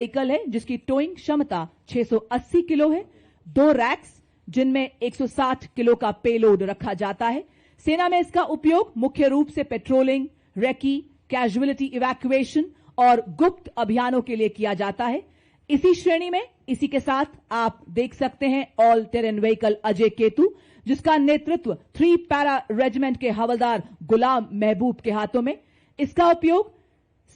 Vehicle है जिसकी towing क्षमता 680 किलो है। 2 रैक्स जिनमें 160 किलो का पेलोड रखा जाता है। सेना में इसका उपयोग मुख्य रूप से पेट्रोलिंग, रेकी, कैजुअलिटी इवैक्यूएशन और गुप्त अभियानों के लिए किया जाता है। इसी श्रेणी में इसी के साथ आप देख सकते हैं all terrain vehicle Ajay Ketu, जिसका नेतृत्व 3 पैरा रेजिमेंट के हवलदार गुलाम महबूब के हाथों में। इसका उपयोग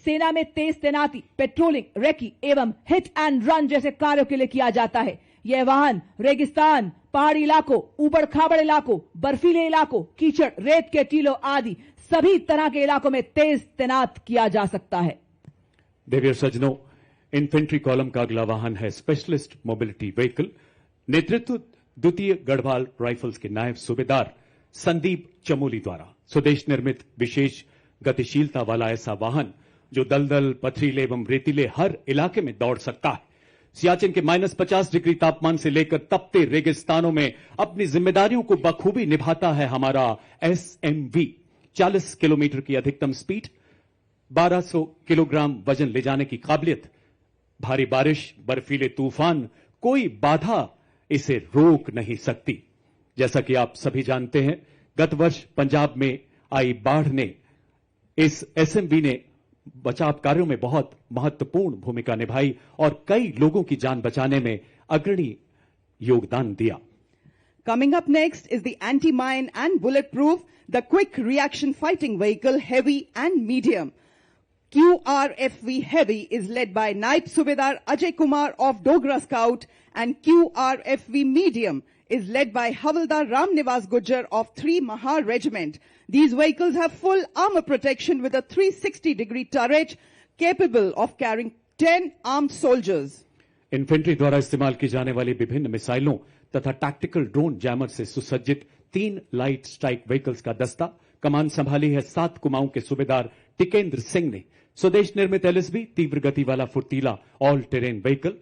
सेना में तेज तैनाती, पेट्रोलिंग, रेकी एवं हिट एंड रन जैसे कार्यों के लिए किया जाता है। यह वाहन रेगिस्तान, पहाड़ी इलाकों, ऊबड़ खाबड़ इलाकों, बर्फीले इलाकों, कीचड़, रेत के टीलों आदि सभी तरह के इलाकों में तेज तैनात किया जा सकता है। देवियर सज्जनों, इन्फेंट्री कॉलम का अगला वाहन है स्पेशलिस्ट मोबिलिटी व्हीकल। नेतृत्व द्वितीय गढ़वाल राइफल्स के नायब सूबेदार संदीप चमोली द्वारा। स्वदेश निर्मित विशेष गतिशीलता वाला ऐसा वाहन जो दलदल, पथरीले एवं रेतीले हर इलाके में दौड़ सकता है। सियाचिन के -50 डिग्री तापमान से लेकर तपते रेगिस्तानों में अपनी जिम्मेदारियों को बखूबी निभाता है हमारा SMV। 40 किलोमीटर की अधिकतम स्पीड, 1200 किलोग्राम वजन ले जाने की काबिलियत, भारी बारिश, बर्फीले तूफान, कोई बाधा इसे रोक नहीं सकती। जैसा कि आप सभी जानते हैं, गत वर्ष पंजाब में आई बाढ़ ने इस SMV ने बचाव कार्यों में बहुत महत्वपूर्ण भूमिका निभाई और कई लोगों की जान बचाने में अग्रणी योगदान दिया। Coming up next is the anti-mine and bulletproof, the quick reaction fighting vehicle, heavy and medium. QRFV Heavy is led by Naib Subedar Ajay Kumar of Dogra Scout, and QRFV Medium is led by Havildar Ram Nivas Gujjar of 3 Mahar Regiment. These vehicles have full armor protection with a 360-degree turret capable of carrying 10 armed soldiers. Infantry द्वारा इस्तेमाल की जाने वाली विभिन्न मिसाइलों तथा tactical drone jammer से सुसज्जित 3 लाइट स्ट्राइक व्हीकल्स का दस्ता कमान संभाली है 7 कुमाऊं के सूबेदार टिकेंद्र सिंह ने। स्वदेश निर्मित LSB तीव्र गति वाला फुर्तीला ऑल टेरेन व्हीकल।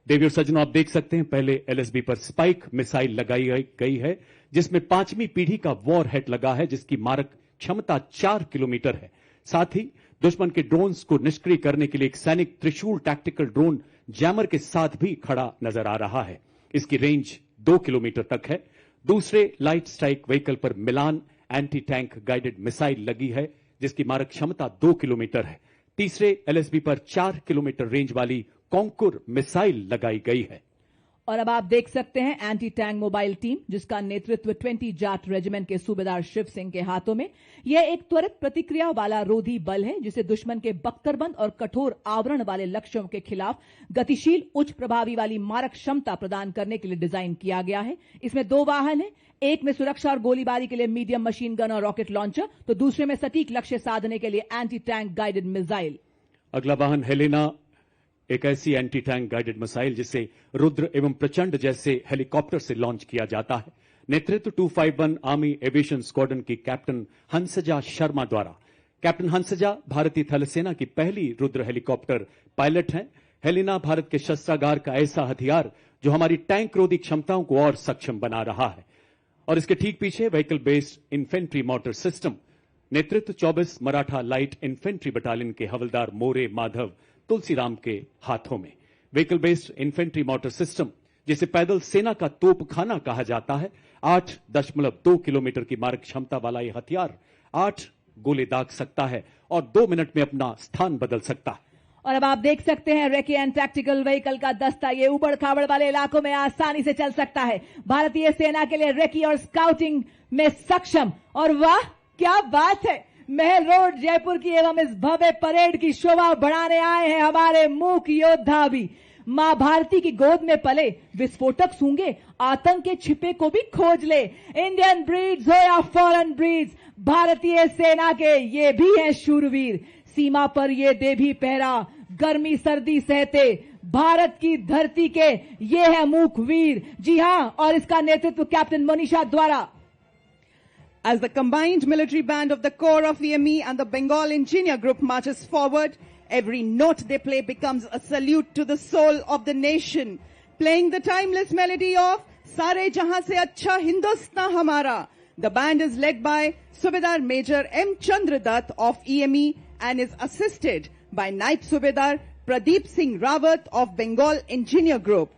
देवियों सज्जनों, आप देख सकते हैं पहले LSB पर स्पाइक मिसाइल लगाई गई है जिसमें 5वीं पीढ़ी का वॉर हेड लगा है जिसकी मारक क्षमता 4 किलोमीटर है। साथ ही दुश्मन के ड्रोन्स को निष्क्रिय करने के लिए एक सैनिक त्रिशूल टैक्टिकल ड्रोन जैमर के साथ भी खड़ा नजर आ रहा है। इसकी रेंज 2 किलोमीटर तक है। दूसरे लाइट स्ट्राइक व्हीकल पर मिलान एंटी टैंक गाइडेड मिसाइल लगी है जिसकी मारक क्षमता 2 किलोमीटर है। तीसरे LSB पर 4 किलोमीटर रेंज वाली कॉन्कुर मिसाइल लगाई गई है। और अब आप देख सकते हैं एंटी टैंक मोबाइल टीम जिसका नेतृत्व 20 जाट रेजिमेंट के सूबेदार शिव सिंह के हाथों में। यह एक त्वरित प्रतिक्रिया वाला रोधी बल है जिसे दुश्मन के बख्तरबंद और कठोर आवरण वाले लक्ष्यों के खिलाफ गतिशील, उच्च प्रभावी वाली मारक क्षमता प्रदान करने के लिए डिजाइन किया गया है। इसमें 2 वाहन है, एक में सुरक्षा और गोलीबारी के लिए मीडियम मशीन गन और रॉकेट लॉन्चर, तो दूसरे में सटीक लक्ष्य साधने के लिए एंटी टैंक गाइडेड मिसाइल। अगला वाहन हेलेना, एक ऐसी एंटी टैंक गाइडेड मिसाइल जिसे रुद्र एवं प्रचंड जैसे हेलीकॉप्टर से लॉन्च किया जाता है। नेतृत्व 251 आर्मी एविएशन स्क्वाड्रन की कैप्टन हंसजा शर्मा द्वारा। कैप्टन हंसजा भारतीय थल सेना की पहली रुद्र हेलीकॉप्टर पायलट हैं। हेलेना भारत के शस्त्रागार का ऐसा हथियार जो हमारी टैंक रोधी क्षमताओं को और सक्षम बना रहा है। और इसके ठीक पीछे vehicle based infantry motor system. नेतृत्व 24 मराठा लाइट इन्फेंट्री बटालियन के हवलदार मोरे माधव तुलसीराम के हाथों में। Vehicle based infantry motor system जिसे पैदल सेना का तोपखाना कहा जाता है। 8.2 किलोमीटर की मारक क्षमता वाला यह हथियार 8 गोले दाग सकता है और 2 मिनट में अपना स्थान बदल सकता है। और अब आप देख सकते हैं रेकी एंड टैक्टिकल व्हीकल का दस्ता। ये ऊबड़ खाबड़ वाले इलाकों में आसानी से चल सकता है। भारतीय सेना के लिए रेकी और स्काउटिंग में सक्षम। और वाह क्या बात है, महल रोड जयपुर की एवं इस भव्य परेड की शोभा बढ़ाने आए हैं हमारे मूक योद्धा भी। मां भारती की गोद में पले, विस्फोटक सूंघे, आतंक के छिपे को भी खोज ले। इंडियन ब्रीड्स हो या फॉरेन ब्रीड्स, भारतीय सेना के ये भी हैं शूरवीर। सीमा पर ये दे भी पहरा, गर्मी सर्दी सहते, भारत की धरती के ये है मूक वीर। जी हां, और इसका नेतृत्व कैप्टन मोनिशा द्वारा। As the combined military band of the Corps of EME and the Bengal Engineer Group marches forward, every note they play becomes a salute to the soul of the nation, playing the timeless melody of Sare Jahan Se Acha Hindustan Hamara. The band is led by Subedar Major M. Chandradutt of EME and is assisted by Naib Subedar Pradeep Singh Rawat of Bengal Engineer Group.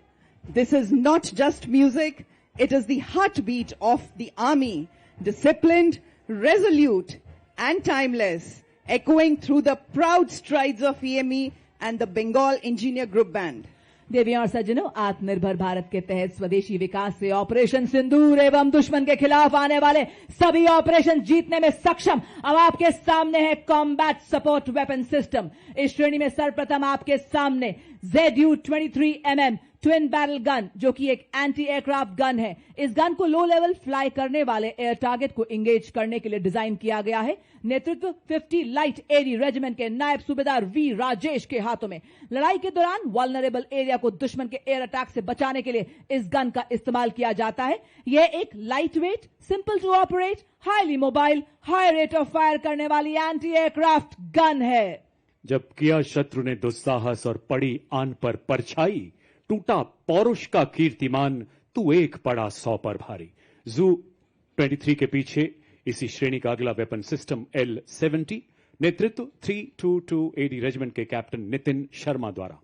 This is not just music, it is the heartbeat of the army, disciplined, resolute and timeless, echoing through the proud strides of EME and the Bengal Engineer Group Band. देवियों और सज्जनों, आत्मनिर्भर भारत के तहत स्वदेशी विकास से operation सिंदूर एवं दुश्मन के खिलाफ आने वाले सभी ऑपरेशन जीतने में सक्षम अब आपके सामने है कॉम्बैट सपोर्ट वेपन सिस्टम। इस श्रेणी में सर्वप्रथम आपके सामने ZU-23mm ट्विन बैरल गन, जो कि एक एंटी एयरक्राफ्ट गन है। इस गन को लो लेवल फ्लाई करने वाले एयर टारगेट को इंगेज करने के लिए डिजाइन किया गया है। नेतृत्व 50 लाइट एरी रेजिमेंट के नायब सूबेदार वी राजेश के हाथों में। लड़ाई के दौरान वल्नरेबल एरिया को दुश्मन के एयर अटैक से बचाने के लिए इस गन का इस्तेमाल किया जाता है। यह एक light weight, simple to operate, highly mobile, high rate of fire करने वाली एंटी एयरक्राफ्ट गन है। जब किया शत्रु ने दुस्साहस और पड़ी आन पर परछाई, टूटा पौरुष का कीर्तिमान, तू एक पड़ा 100 पर भारी। ZU-23 के पीछे इसी श्रेणी का अगला वेपन सिस्टम L-70, नेतृत्व 322 AD रेजिमेंट के कैप्टन नितिन शर्मा द्वारा।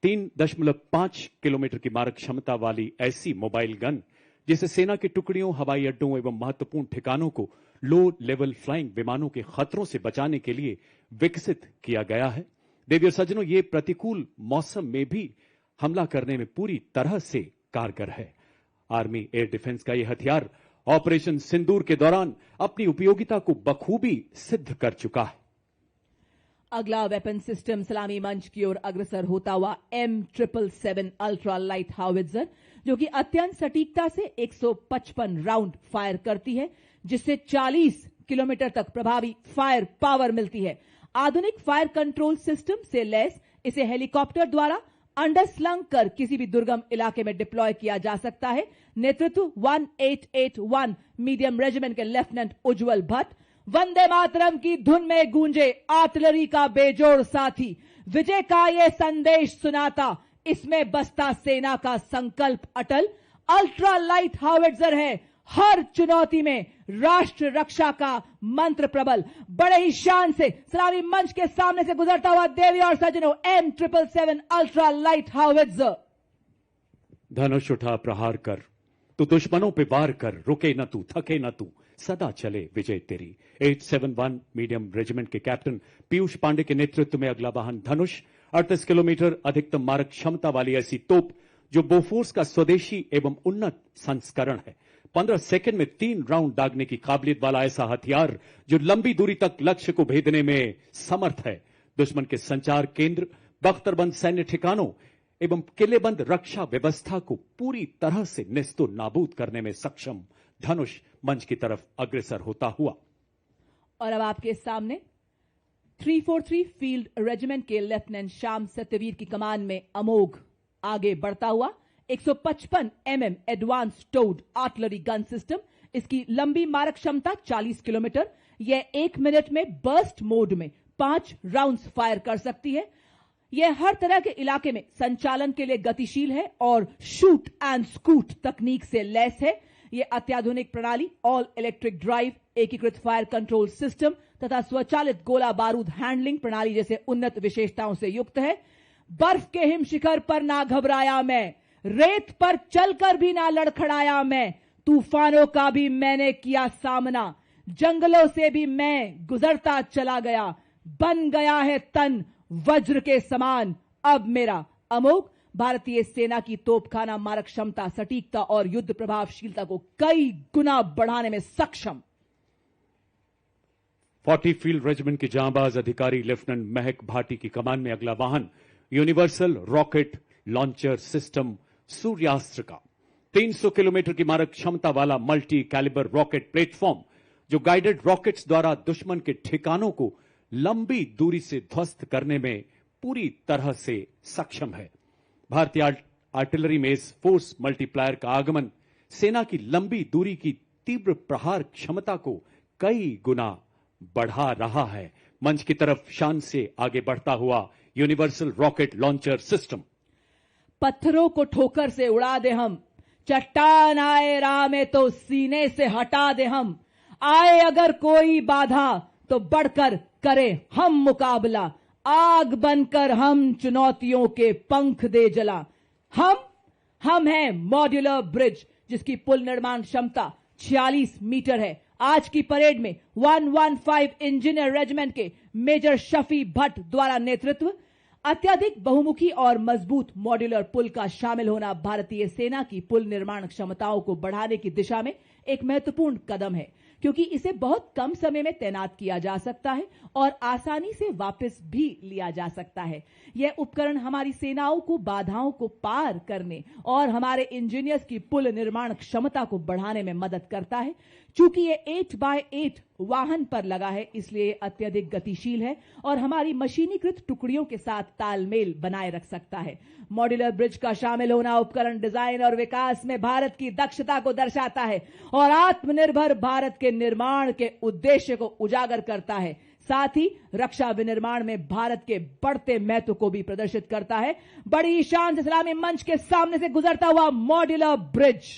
3.5 किलोमीटर की मारक क्षमता वाली ऐसी मोबाइल गन, जिसे सेना की टुकड़ियों, हवाई अड्डों एवं महत्वपूर्ण ठिकानों को लो लेवल फ्लाइंग विमानों के खतरों से बचाने के लिए विकसित किया गया है। देवी और सज्जनों, ये प्रतिकूल मौसम में भी हमला करने में पूरी तरह से कारगर है। आर्मी एयर डिफेंस का यह हथियार ऑपरेशन सिंदूर के दौरान अपनी उपयोगिता को बखूबी सिद्ध कर चुका है। अगला वेपन सिस्टम सलामी मंच की ओर अग्रसर होता हुआ M777 अल्ट्रा लाइट हाउवित्जर, जो कि अत्यंत सटीकता से 155 राउंड फायर करती है, जिससे 40 किलोमीटर तक प्रभावी फायर पावर मिलती है। आधुनिक फायर कंट्रोल सिस्टम से लैस इसे हेलीकॉप्टर द्वारा अंडरस्लंग कर किसी भी दुर्गम इलाके में डिप्लॉय किया जा सकता है। नेतृत्व 1881 मीडियम रेजिमेंट के लेफ्टिनेंट उज्जवल भट्ट। वंदे मातरम की धुन में गूंजे आर्टिलरी का बेजोड़ साथी, विजय का ये संदेश सुनाता, इसमें बसता सेना का संकल्प अटल। अल्ट्रा लाइट हाउवित्जर है हर चुनौती में राष्ट्र रक्षा का मंत्र प्रबल। बड़े ही शान से सलामी मंच के सामने से गुजरता हुआ देवी और सज्जनों, M777 अल्ट्रा लाइट हाउवित्जर। धनुष उठा प्रहार कर, तू दुश्मनों पे वार कर, रुके न तू, थके न तू, सदा चले विजय तेरी। 871 मीडियम रेजिमेंट के कैप्टन पीयूष पांडे के नेतृत्व में अगला वाहन धनुष 38 किलोमीटर अधिकतम मारक क्षमता वाली ऐसी तोप, जो बोफोर्स का स्वदेशी एवं उन्नत संस्करण है। 15 सेकंड में 3 राउंड दागने की काबिलियत वाला ऐसा हथियार, जो लंबी दूरी तक लक्ष्य को भेदने में समर्थ है। दुश्मन के संचार केंद्र, बख्तरबंद सैन्य ठिकानों एवं किलेबंद रक्षा व्यवस्था को पूरी तरह से नेस्तो नाबूद करने में सक्षम धनुष मंच की तरफ अग्रसर होता हुआ। और अब आपके सामने 343 फील्ड रेजिमेंट के लेफ्टिनेंट श्याम सत्यवीर की कमान में अमोघ आगे बढ़ता हुआ 155 mm advance toad artillery gun system. इसकी लंबी मारक क्षमता 40 किलोमीटर। यह 1 मिनट में बर्स्ट मोड में 5 राउंड्स फायर कर सकती है। यह हर तरह के इलाके में संचालन के लिए गतिशील है और शूट एंड स्कूट तकनीक से लैस है। यह अत्याधुनिक प्रणाली, ऑल इलेक्ट्रिक ड्राइव, एकीकृत फायर कंट्रोल सिस्टम तथा स्वचालित गोला बारूद हैंडलिंग प्रणाली जैसे उन्नत विशेषताओं से युक्त है। बर्फ के हिम शिखर पर ना घबराया मैं, रेत पर चलकर भी ना लड़खड़ाया मैं, तूफानों का भी मैंने किया सामना, जंगलों से भी मैं गुजरता चला गया, बन गया है तन वज्र के समान अब मेरा। अमोघ भारतीय सेना की तोपखाना मारक क्षमता, सटीकता और युद्ध प्रभावशीलता को कई गुना बढ़ाने में सक्षम। 40 फील्ड रेजिमेंट के जांबाज अधिकारी लेफ्टिनेंट महक भाटी की कमान में अगला वाहन यूनिवर्सल रॉकेट लॉन्चर सिस्टम सूर्यास्त्र का 300 किलोमीटर की मारक क्षमता वाला मल्टी कैलिबर रॉकेट प्लेटफॉर्म, जो गाइडेड रॉकेट्स द्वारा दुश्मन के ठिकानों को लंबी दूरी से ध्वस्त करने में पूरी तरह से सक्षम है। भारतीय आर्टिलरी में इस फोर्स मल्टीप्लायर का आगमन सेना की लंबी दूरी की तीव्र प्रहार क्षमता को कई गुना बढ़ा रहा है। मंच की तरफ शान से आगे बढ़ता हुआ यूनिवर्सल रॉकेट लॉन्चर सिस्टम। पत्थरों को ठोकर से उड़ा दे हम, चट्टान आए राह में तो सीने से हटा दे हम, आए अगर कोई बाधा तो बढ़कर करे हम मुकाबला, आग बनकर हम चुनौतियों के पंख दे जला। हम हैं मॉड्यूलर ब्रिज, जिसकी पुल निर्माण क्षमता 46 मीटर है। आज की परेड में 115 इंजीनियर रेजिमेंट के मेजर शफी भट्ट द्वारा नेतृत्व। अत्यधिक बहुमुखी और मजबूत मॉड्यूलर पुल का शामिल होना भारतीय सेना की पुल निर्माण क्षमताओं को बढ़ाने की दिशा में एक महत्वपूर्ण कदम है, क्योंकि इसे बहुत कम समय में तैनात किया जा सकता है और आसानी से वापस भी लिया जा सकता है। यह उपकरण हमारी सेनाओं को बाधाओं को पार करने और हमारे इंजीनियर्स की पुल निर्माण क्षमता को बढ़ाने में मदद करता है। चूंकि यह 8x8 वाहन पर लगा है, इसलिए अत्यधिक गतिशील है और हमारी मशीनीकृत टुकड़ियों के साथ तालमेल बनाए रख सकता है। मॉड्यूलर ब्रिज का शामिल होना उपकरण डिजाइन और विकास में भारत की दक्षता को दर्शाता है और आत्मनिर्भर भारत के निर्माण के उद्देश्य को उजागर करता है। साथ ही रक्षा विनिर्माण में भारत के बढ़ते महत्व को भी प्रदर्शित करता है। बड़ी शान से सलामी मंच के सामने से गुजरता हुआ मॉड्यूलर ब्रिज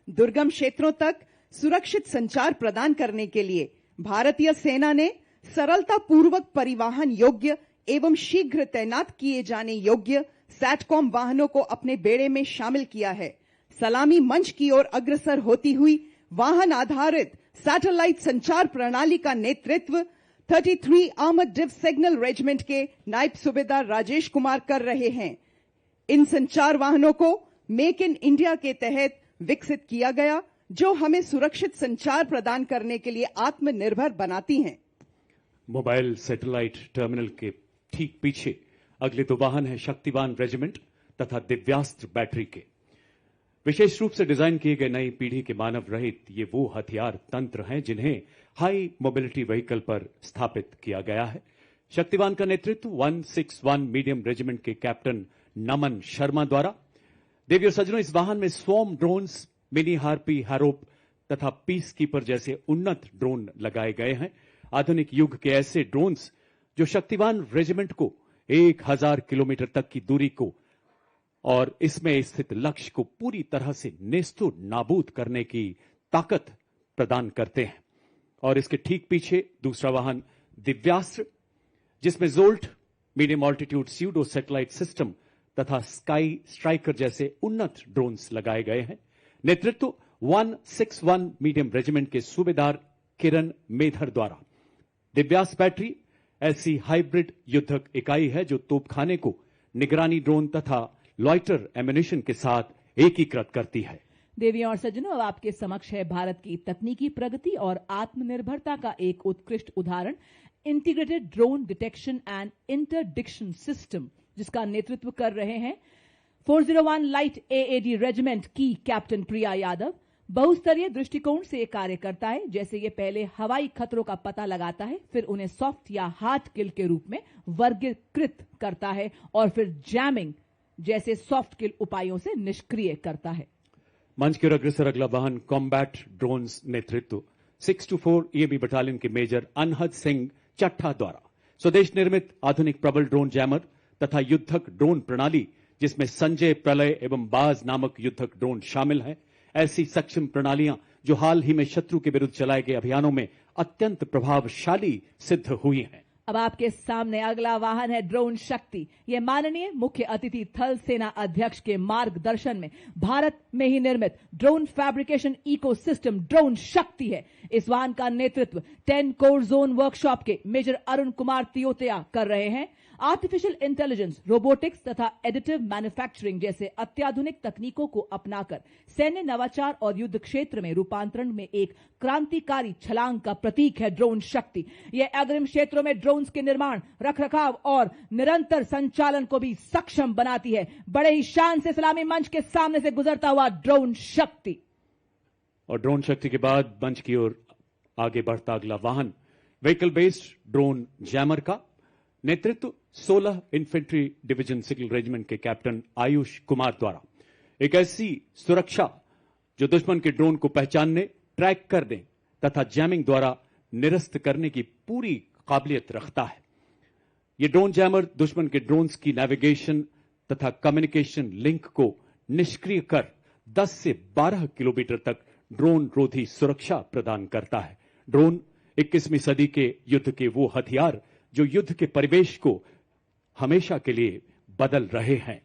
दुर्गम क्षेत्रों तक सुरक्षित संचार प्रदान करने के लिए भारतीय सेना ने सरलता पूर्वक परिवहन योग्य एवं शीघ्र तैनात किए जाने योग्य सैटकॉम वाहनों को अपने बेड़े में शामिल किया है। सलामी मंच की ओर अग्रसर होती हुई वाहन आधारित सैटेलाइट संचार प्रणाली का नेतृत्व 33 आर्मर्ड डिव सिग्नल रेजिमेंट के नायब सूबेदार राजेश कुमार कर रहे हैं। इन संचार वाहनों को मेक इन इंडिया के तहत विकसित किया गया, जो हमें सुरक्षित संचार प्रदान करने के लिए आत्मनिर्भर बनाती हैं। मोबाइल सैटेलाइट टर्मिनल के ठीक पीछे अगले दो वाहन है शक्तिवान रेजिमेंट तथा दिव्यास्त्र बैटरी के। विशेष रूप से डिजाइन किए गए नई पीढ़ी के मानव रहित ये वो हथियार तंत्र हैं जिन्हें हाई मोबिलिटी व्हीकल पर स्थापित किया गया है। शक्तिवान का नेतृत्व 161 मीडियम रेजिमेंट के कैप्टन नमन शर्मा द्वारा। देवियों सज्जनों, इस वाहन में स्वॉर्म ड्रोन्स, मिनी हार्पी, हैरोप तथा पीस कीपर जैसे उन्नत ड्रोन लगाए गए हैं। आधुनिक युग के ऐसे ड्रोन्स जो शक्तिवान रेजिमेंट को 1000 किलोमीटर तक की दूरी को और इसमें स्थित लक्ष्य को पूरी तरह से नेस्तो नाबूद करने की ताकत प्रदान करते हैं। और इसके ठीक पीछे दूसरा वाहन दिव्यास्त्र, जिसमें jolt, medium altitude pseudo satellite system तथा स्काई स्ट्राइकर जैसे उन्नत ड्रोन्स लगाए गए हैं। नेतृत्व 161 मीडियम रेजिमेंट के सूबेदार किरण मेधर द्वारा। दिव्यास्त्र बैटरी ऐसी हाइब्रिड युद्धक इकाई है जो तोपखाने को निगरानी ड्रोन तथा लॉइटर एम्यूनिशन के साथ एकीकृत करती है। देवियों और सज्जनों, अब आपके समक्ष है भारत की तकनीकी प्रगति और आत्मनिर्भरता का एक उत्कृष्ट उदाहरण, integrated drone detection and interdiction system, जिसका नेतृत्व कर रहे हैं 401 लाइट एएडी रेजिमेंट की कैप्टन प्रिया यादव। बहुस्तरीय दृष्टिकोण से कार्य करता है, जैसे ये पहले हवाई खतरों का पता लगाता है, फिर उन्हें सॉफ्ट या हार्ड किल के रूप में वर्गीकृत करता है और फिर जैमिंग जैसे सॉफ्ट किल उपायों से निष्क्रिय करता है। मंच की ओर अग्रसर अगला वाहन कॉम्बैट ड्रोन्स नेतृत्व 624 ईएबी बटालियन के मेजर अनहद सिंह चट्ठा द्वारा। स्वदेश निर्मित आधुनिक प्रबल ड्रोन जैमर तथा युद्धक ड्रोन प्रणाली, जिसमें संजय, प्रलय एवं बाज नामक युद्धक ड्रोन शामिल हैं। ऐसी सक्षम प्रणालियां जो हाल ही में शत्रु के विरुद्ध चलाए गए अभियानों में अत्यंत प्रभावशाली सिद्ध हुई हैं। अब आपके सामने अगला वाहन है ड्रोन शक्ति। यह माननीय मुख्य अतिथि थल सेना अध्यक्ष के मार्गदर्शन में भारत में ही निर्मित ड्रोन फैब्रिकेशन इकोसिस्टम ड्रोन शक्ति है। इस वाहन का नेतृत्व 10 कोर जोन वर्कशॉप के मेजर अरुण कुमार तियोतिया कर रहे हैं। आर्टिफिशियल इंटेलिजेंस, रोबोटिक्स तथा एडिटिव मैन्युफैक्चरिंग जैसे अत्याधुनिक तकनीकों को अपनाकर सैन्य नवाचार और युद्ध क्षेत्र में रूपांतरण में एक क्रांतिकारी छलांग का प्रतीक है ड्रोन शक्ति। यह अग्रिम क्षेत्रों में ड्रोन्स के निर्माण, रखरखाव और निरंतर संचालन को भी सक्षम बनाती है। बड़े ही शान से सलामी मंच के सामने से गुजरता हुआ ड्रोन शक्ति। और ड्रोन शक्ति के बाद मंच की ओर आगे बढ़ता अगला वाहन व्हीकल बेस्ड ड्रोन जैमर का। नेतृत्व 16 इन्फेंट्री डिवीजन सिविल रेजिमेंट के कैप्टन आयुष कुमार द्वारा। एक ऐसी सुरक्षा जो दुश्मन के ड्रोन को पहचानने, ट्रैक करने तथा जैमिंग द्वारा निरस्त करने की पूरी काबिलियत रखता है। यह ड्रोन जैमर दुश्मन के ड्रोन्स की नेविगेशन तथा कम्युनिकेशन लिंक को निष्क्रिय कर 10 से 12 किलोमीटर तक ड्रोन रोधी सुरक्षा प्रदान करता है। ड्रोन 21वीं सदी के युद्ध के वो हथियार जो युद्ध के परिवेश को हमेशा के लिए बदल रहे हैं।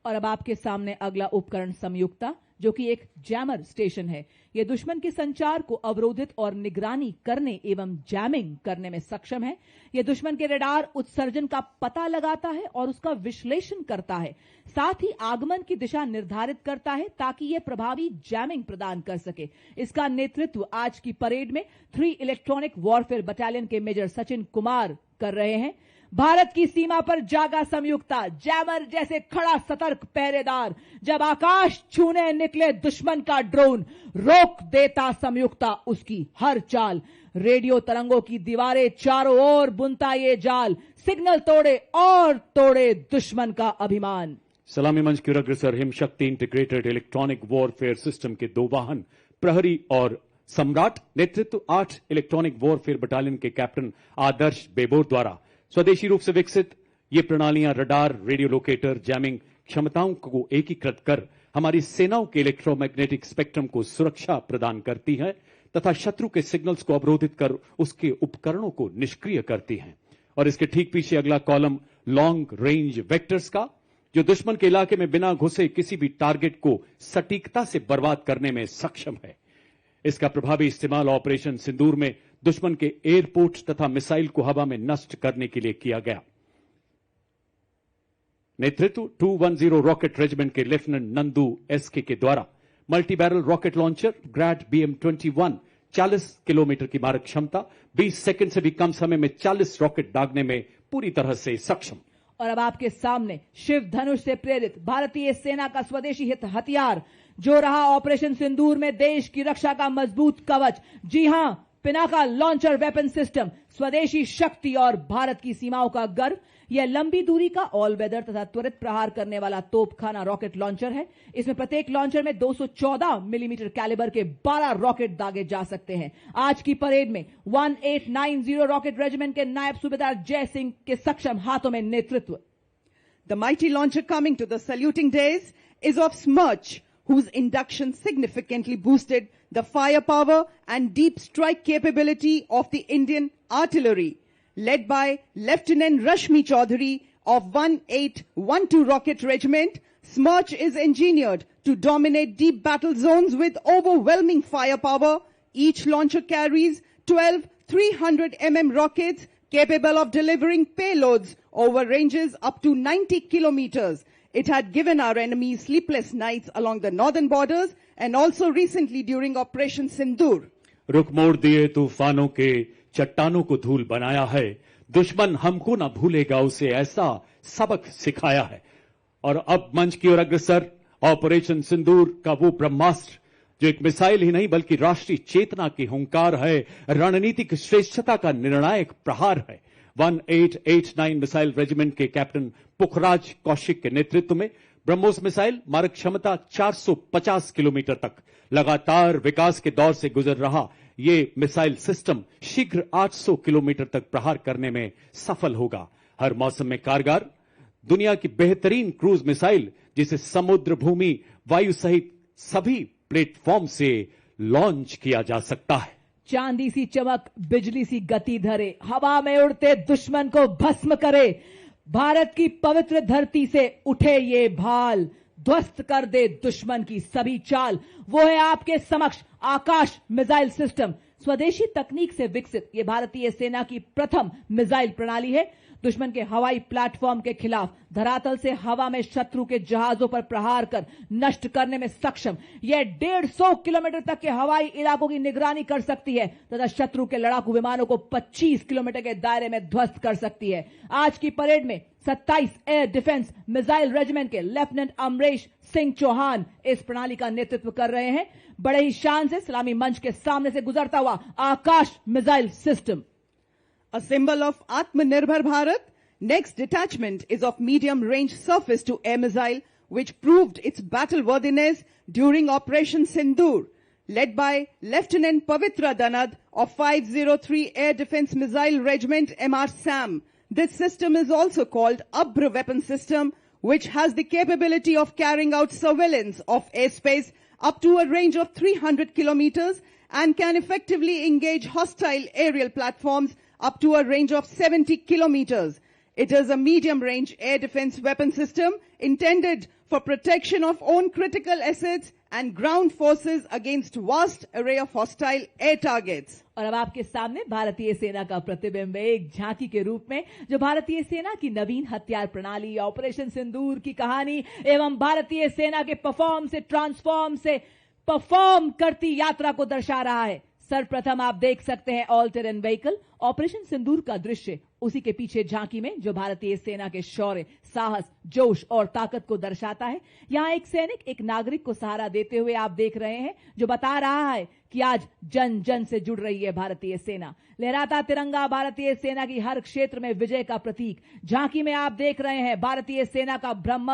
और अब आपके सामने अगला उपकरण संयुक्ता, जो कि एक जैमर स्टेशन है। यह दुश्मन के संचार को अवरोधित और निगरानी करने एवं जैमिंग करने में सक्षम है। यह दुश्मन के रडार उत्सर्जन का पता लगाता है और उसका विश्लेषण करता है, साथ ही आगमन की दिशा निर्धारित करता है ताकि यह प्रभावी जैमिंग प्रदान कर सके। इसका नेतृत्व आज की परेड में 3 इलेक्ट्रॉनिक वॉरफेयर बटालियन के मेजर सचिन कुमार कर रहे हैं। भारत की सीमा पर जागा संयुक्ता, जैमर जैसे खड़ा सतर्क पहरेदार। जब आकाश छूने निकले दुश्मन का ड्रोन, रोक देता संयुक्ता उसकी हर चाल। रेडियो तरंगों की दीवारें चारों ओर बुनता ये जाल, सिग्नल तोड़े और तोड़े दुश्मन का अभिमान। सलामी मंच की ओर अग्रसर हिमशक्ति इंटीग्रेटेड इलेक्ट्रॉनिक वॉरफेयर सिस्टम के 2 वाहन प्रहरी और सम्राट। नेतृत्व 8 इलेक्ट्रॉनिक वॉरफेयर बटालियन के कैप्टन आदर्श बेबोर द्वारा। स्वदेशी रूप से विकसित ये प्रणालियां रडार, रेडियो लोकेटर, जैमिंग क्षमताओं को एकीकृत कर हमारी सेनाओं के इलेक्ट्रोमैग्नेटिक स्पेक्ट्रम को सुरक्षा प्रदान करती हैं तथा शत्रु के सिग्नल्स को अवरोधित कर उसके उपकरणों को निष्क्रिय करती हैं। और इसके ठीक पीछे अगला कॉलम लॉन्ग रेंज वेक्टर्स का, जो दुश्मन के इलाके में बिना घुसे किसी भी टारगेट को सटीकता से बर्बाद करने में सक्षम है। इसका प्रभावी इस्तेमाल ऑपरेशन सिंदूर में दुश्मन के एयरपोर्ट तथा मिसाइल को हवा में नष्ट करने के लिए किया गया। नेतृत्व 210 रॉकेट रेजिमेंट के लेफ्टिनेंट नंदू एसके के द्वारा। Multi barrel rocket launcher Grad BM-21 40 kilometre की मारक क्षमता, 20 सेकंड से भी कम समय में 40 रॉकेट दागने में पूरी तरह से सक्षम। और अब आपके सामने शिव धनुष से प्रेरित भारतीय सेना का स्वदेशी हित हथियार, जो रहा ऑपरेशन सिंदूर में देश की रक्षा का मजबूत कवच। जी हां, पिनाका लॉन्चर वेपन सिस्टम, स्वदेशी शक्ति और भारत की सीमाओं का गर्व। यह लंबी दूरी का ऑल वेदर तथा त्वरित प्रहार करने वाला तोपखाना रॉकेट लॉन्चर है। इसमें प्रत्येक लॉन्चर में 214 मिलीमीटर कैलिबर के 12 रॉकेट दागे जा सकते हैं। आज की परेड में 1890 रॉकेट रेजिमेंट के नायब सूबेदार जय सिंह के सक्षम हाथों में नेतृत्व। The mighty launcher coming to the saluting days is of Smirch, whose induction significantly boosted the firepower and deep strike capability of the Indian artillery. Led by Lieutenant Rashmi Chaudhary of 1812 Rocket Regiment, Smirch is engineered to dominate deep battle zones with overwhelming firepower. Each launcher carries 12 300 mm rockets capable of delivering payloads over ranges up to 90 kilometers. It had given our enemies sleepless nights along the northern borders and also recently during Operation Sindoor. रुख मोड़ दिए तूफानों के, चट्टानों को धूल बनाया है। दुश्मन हमको ना भूलेगा, उसे ऐसा सबक सिखाया है। और अब मंच की ओर अग्रसर ऑपरेशन सिंदूर का वो ब्रह्मास्त्र, जो एक मिसाइल ही नहीं बल्कि राष्ट्रीय चेतना की हुंकार है, रणनीतिक श्रेष्ठता का निर्णायक प्रहार है। 1889 मिसाइल रेजिमेंट के कैप्टन पुखराज कौशिक के नेतृत्व में ब्रह्मोस मिसाइल मारक क्षमता 450 किलोमीटर तक लगातार विकास के दौर से गुजर रहा ये मिसाइल सिस्टम शीघ्र 800 किलोमीटर तक प्रहार करने में सफल होगा। हर मौसम में कारगर, दुनिया की बेहतरीन क्रूज मिसाइल जिसे समुद्र, भूमि, वायु सहित सभी प्लेटफॉर्म से लॉन्च किया जा सकता है। चांदी सी चमक, बिजली सी गति धरे, हवा में उड़ते दुश्मन को भस्म करे। भारत की पवित्र धरती से उठे ये भाल, ध्वस्त कर दे दुश्मन की सभी चाल। वो है आपके समक्ष आकाश मिसाइल सिस्टम। स्वदेशी तकनीक से विकसित ये भारतीय सेना की प्रथम मिसाइल प्रणाली है। दुश्मन के हवाई प्लेटफॉर्म के खिलाफ धरातल से हवा में शत्रु के जहाजों पर प्रहार कर नष्ट करने में सक्षम। यह 150 किलोमीटर तक के हवाई इलाकों की निगरानी कर सकती है तथा शत्रु के लड़ाकू विमानों को 25 किलोमीटर के दायरे में ध्वस्त कर सकती है। आज की परेड में 27 एयर डिफेंस मिसाइल रेजिमेंट के लेफ्टिनेंट अमरेश सिंह चौहान इस प्रणाली का नेतृत्व कर रहे हैं। बड़े ही शान से सलामी मंच के सामने से गुजरता हुआ Akash missile system. A symbol of Atmanirbhar Bharat, next detachment is of medium-range surface-to-air missile, which proved its battle-worthiness during Operation Sindoor. Led by Lieutenant Pavitra Danad of 503 Air Defense Missile Regiment MR SAM. This system is also called Abra Weapon System, which has the capability of carrying out surveillance of airspace up to a range of 300 kilometers and can effectively engage hostile aerial platforms up to a range of 70 kilometers. It is a medium-range air defense weapon system intended for protection of own critical assets and ground forces against vast array of hostile air targets. और अब आपके सामने भारतीय सेना का प्रतिबिंब एक झांकी के रूप में जो भारतीय सेना की नवीन हथियार प्रणाली, ऑपरेशन सिंदूर की कहानी एवं भारतीय सेना के परफॉर्म से ट्रांसफॉर्म से परफॉर्म करती यात्रा को दर्शा रहा है। सर्वप्रथम आप देख सकते हैं ऑल टेरेन व्हीकल ऑपरेशन सिंदूर का दृश्य, उसी के पीछे झांकी में जो भारतीय सेना के शौर्य, साहस, जोश और ताकत को दर्शाता है। यहां एक सैनिक एक नागरिक को सहारा देते हुए आप देख रहे हैं जो बता रहा है कि आज जन जन से जुड़ रही है भारतीय सेना। लहराता तिरंगा भारतीय सेना की हर क्षेत्र में विजय का प्रतीक। झांकी में आप देख रहे हैं भारतीय सेना का ब्रह्मस्त्र